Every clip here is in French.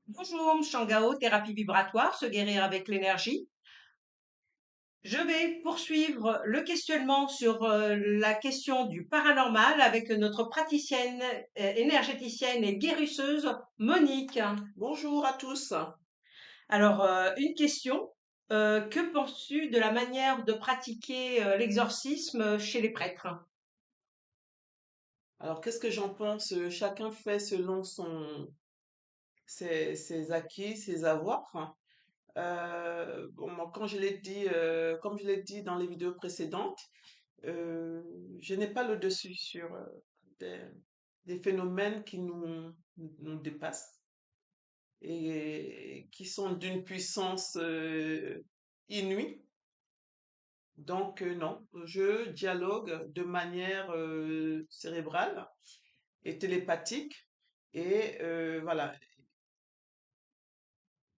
Bonjour, Shangao, thérapie vibratoire, se guérir avec l'énergie. Je vais poursuivre le questionnement sur la question du paranormal avec notre praticienne, énergéticienne et guérisseuse, Monique. Bonjour à tous. Alors, une question. Que penses-tu de la manière de pratiquer l'exorcisme chez les prêtres? Alors, qu'est-ce que j'en pense? Chacun fait selon ses acquis, ses avoirs. Bon, moi, quand je l'ai dit, comme je l'ai dit dans les vidéos précédentes, euh, je n'ai pas le dessus sur des, des phénomènes qui nous dépassent et qui sont d'une puissance inouïe. Donc, non, je dialogue de manière cérébrale et télépathique. Et voilà.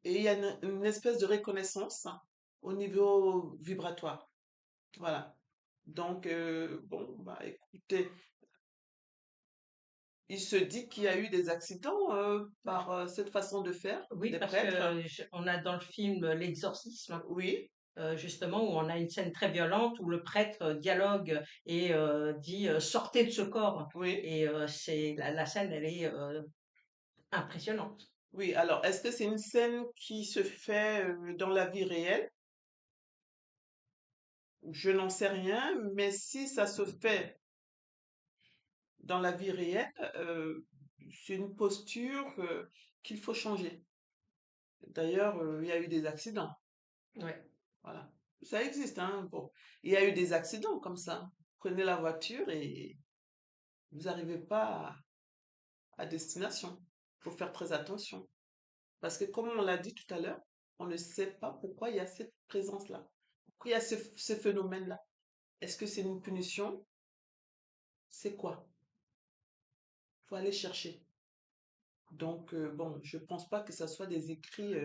Et il y a une espèce de reconnaissance au niveau vibratoire. Voilà. Donc, bon, bah, écoutez, il se dit qu'il y a eu des accidents par cette façon de faire Oui, des parce que prêtres. on a dans le film L'Exorcisme, Oui, justement, où on a une scène très violente où le prêtre dialogue et dit sortez de ce corps. oui, Et c'est la scène, elle est impressionnante. oui. Alors, est-ce que c'est une scène qui se fait dans la vie réelle? Je n'en sais rien, mais si ça se fait dans la vie réelle, c'est une posture qu'il faut changer. D'ailleurs, il y a eu des accidents. Ouais. Voilà. Ça existe, hein. Bon, il y a eu des accidents comme ça. Prenez la voiture et vous n'arrivez pas à destination. Il faut faire très attention. Parce que comme on l'a dit tout à l'heure, on ne sait pas pourquoi il y a cette présence-là. Pourquoi il y a ce phénomène-là. Est-ce que c'est une punition? C'est quoi? Il faut aller chercher. Donc, bon, je pense pas que ça soit des écrits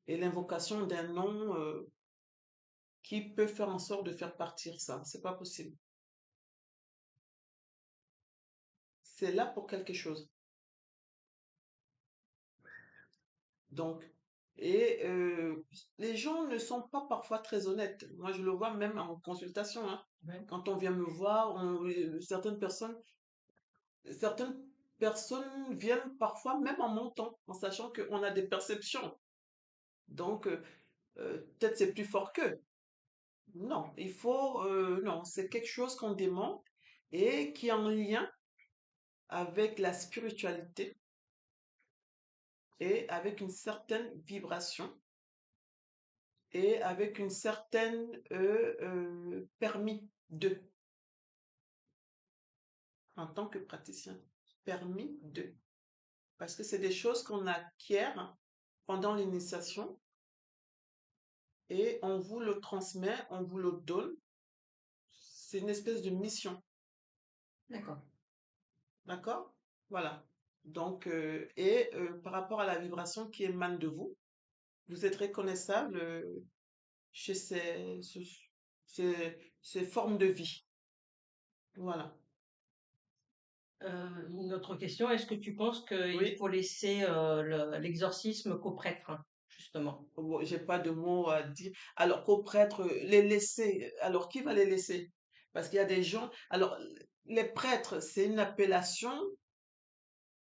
et l'invocation d'un nom qui peut faire en sorte de faire partir ça. C'est pas possible. C'est là pour quelque chose. Donc, et les gens ne sont pas parfois très honnêtes. Moi, je le vois même en consultation, hein. Ouais. Quand on vient me voir, certaines personnes viennent parfois même en montant, en sachant qu'on a des perceptions. Donc, peut-être c'est plus fort qu'eux. Non, non, c'est quelque chose qu'on demande et qui est en lien avec la spiritualité et avec une certaine vibration et avec une certaine permis de, en tant que praticien, permis de. Parce que c'est des choses qu'on acquiert pendant l'initiation et on vous le transmet, on vous le donne. C'est une espèce de mission, D'accord. d'accord? Voilà. Donc, par rapport à la vibration qui émane de vous, vous êtes reconnaissable chez ces formes de vie. Voilà. Une autre question, est-ce que tu penses qu'il Oui. faut laisser l'exorcisme qu'aux prêtres, justement? Bon, j'ai pas de mots à dire. Alors qu'au prêtre, les laisser. Alors qui va les laisser? Parce qu'il y a des gens. Alors, les prêtres, c'est une appellation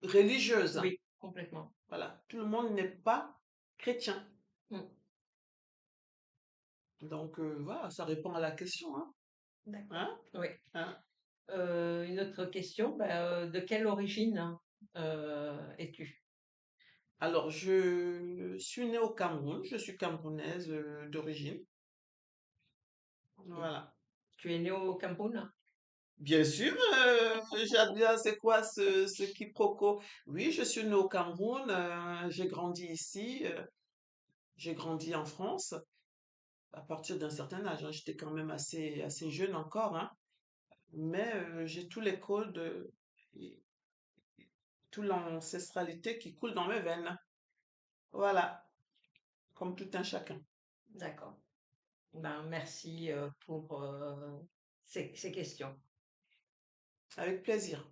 religieuse. Oui, complètement. Voilà. Tout le monde n'est pas chrétien. Mm. Donc, voilà, ça répond à la question, hein. D'accord. Hein? Oui. Hein? Une autre question, de quelle origine es-tu? Alors, je suis née au Cameroun. Je suis camerounaise d'origine. Et Voilà. tu es né au Cameroun? Bien sûr, Jabia, c'est quoi ce quiproquo? Oui, je suis née au Cameroun, j'ai grandi ici, j'ai grandi en France à partir d'un certain âge, hein. J'étais quand même assez jeune encore, hein. Mais j'ai tout l'écho et toute l'ancestralité qui coule dans mes veines. Voilà, comme tout un chacun. D'accord. Ben, merci pour ces questions. Avec plaisir.